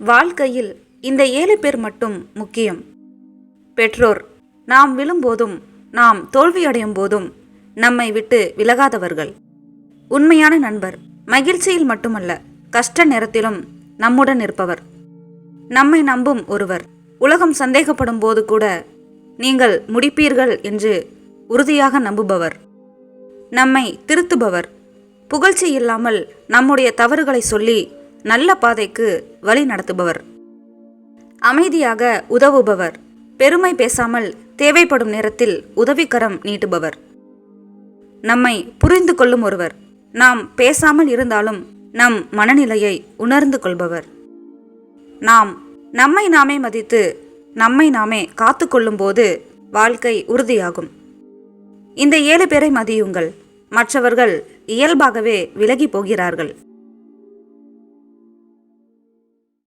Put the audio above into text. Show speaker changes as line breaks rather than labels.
வாழ்க்கையில் இந்த 7 பேர் மட்டும் முக்கியம். பெற்றோர் நாம் விழும்போதும் நாம் தோல்வியடையும் போதும் நம்மை விட்டு விலகாதவர்கள். உண்மையான நண்பர் மகிழ்ச்சியில் மட்டுமல்ல, கஷ்ட நேரத்திலும் நம்முடன் இருப்பவர். நம்மை நம்பும் ஒருவர் உலகம் சந்தேகப்படும் போது கூட நீங்கள் முடிப்பீர்கள் என்று உறுதியாக நம்புபவர். நம்மை திருத்துபவர். புகழ்ச்சி இல்லாமல் நம்முடைய தவறுகளை சொல்லி நல்ல பாதைக்கு வழி நடத்துபவர். அமைதியாக உதவுபவர். பெருமை பேசாமல் தேவைப்படும் நேரத்தில் உதவிக்கரம் நீட்டுபவர். நம்மை புரிந்து கொள்ளும் ஒருவர். நாம் பேசாமல் இருந்தாலும் நம் மனநிலையை உணர்ந்து கொள்பவர். நாம் நம்மை நாமே மதித்து நம்மை நாமே காத்து கொள்ளும் போது வாழ்க்கை உறுதியாகும். இந்த 7 பேரை மதியுங்கள். மற்றவர்கள் இயல்பாகவே விலகி போகிறார்கள்.